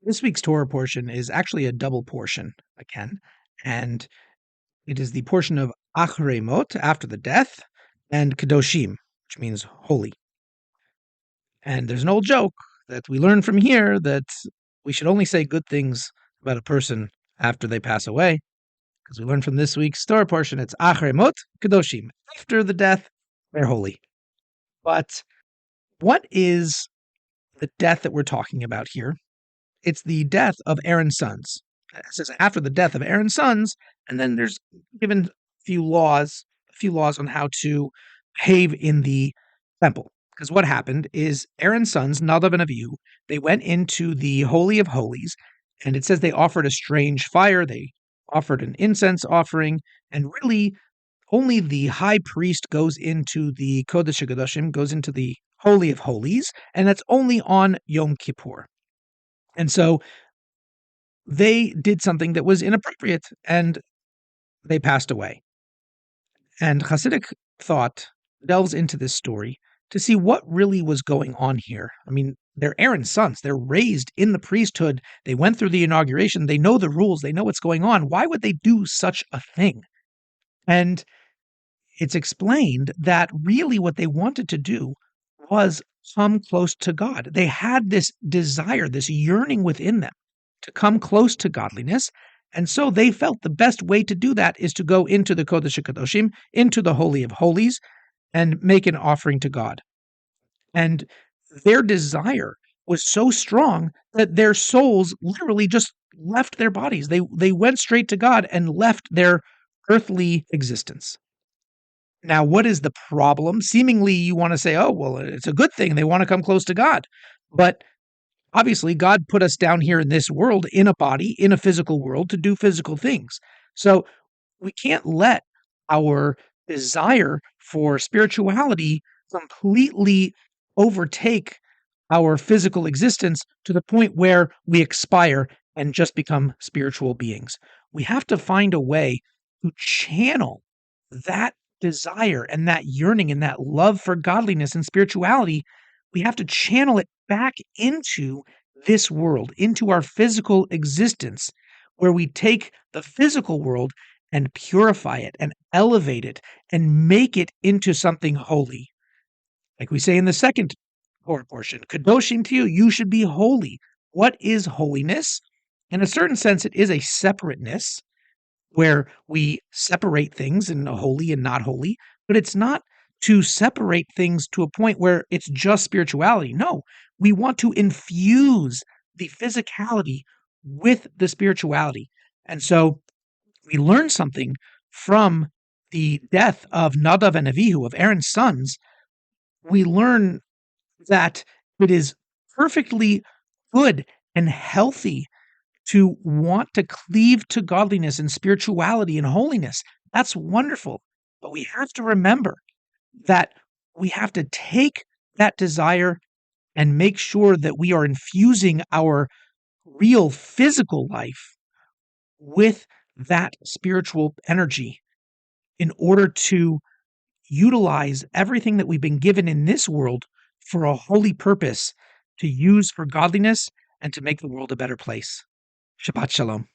This week's Torah portion is actually a double portion again, and it is the portion of Achrei Mot, after the death, and Kedoshim, which means holy. And there's an old joke that we learn from here that we should only say good things about a person after they pass away, because we learn from this week's Torah portion, it's Achrei Mot, Kedoshim. After the death, they're holy. But what is the death that we're talking about here? It's the death of Aaron's sons. It says after the death of Aaron's sons, and then there's given a few laws on how to behave in the temple. Because what happened is Aaron's sons, Nadav and Avihu, they went into the Holy of Holies, and it says they offered a strange fire, they offered an incense offering, and really only the high priest goes into the Kodesh HaKadoshim, goes into the Holy of Holies, and that's only on Yom Kippur. And so they did something that was inappropriate, and they passed away. And Hasidic thought delves into this story to see what really was going on here. I mean, they're Aaron's sons. They're raised in the priesthood. They went through the inauguration. They know the rules. They know what's going on. Why would they do such a thing? And it's explained that really what they wanted to do was come close to God. They had this desire, this yearning within them to come close to godliness. And so they felt the best way to do that is to go into the Kodesh HaKadoshim, into the Holy of Holies, and make an offering to God. And their desire was so strong that their souls literally just left their bodies. They went straight to God and left their earthly existence. Now, what is the problem? Seemingly, you want to say, oh, well, it's a good thing. They want to come close to God. But obviously, God put us down here in this world, in a body, in a physical world, to do physical things. So we can't let our desire for spirituality completely overtake our physical existence to the point where we expire and just become spiritual beings. We have to find a way to channel that desire and that yearning and that love for godliness and spirituality. We have to channel it back into this world, into our physical existence, where we take the physical world and purify it and elevate it and make it into something holy. Like we say in the second portion, Kadoshim to you should be holy. What is holiness? In a certain sense, it is a separateness where we separate things in holy and not holy, but it's not to separate things to a point where it's just spirituality. No, we want to infuse the physicality with the spirituality. And so we learn something from the death of Nadav and Avihu, of Aaron's sons. We learn that it is perfectly good and healthy to want to cleave to godliness and spirituality and holiness. That's wonderful. But we have to remember that we have to take that desire and make sure that we are infusing our real physical life with that spiritual energy in order to utilize everything that we've been given in this world for a holy purpose, to use for godliness and to make the world a better place. Shabbat Shalom.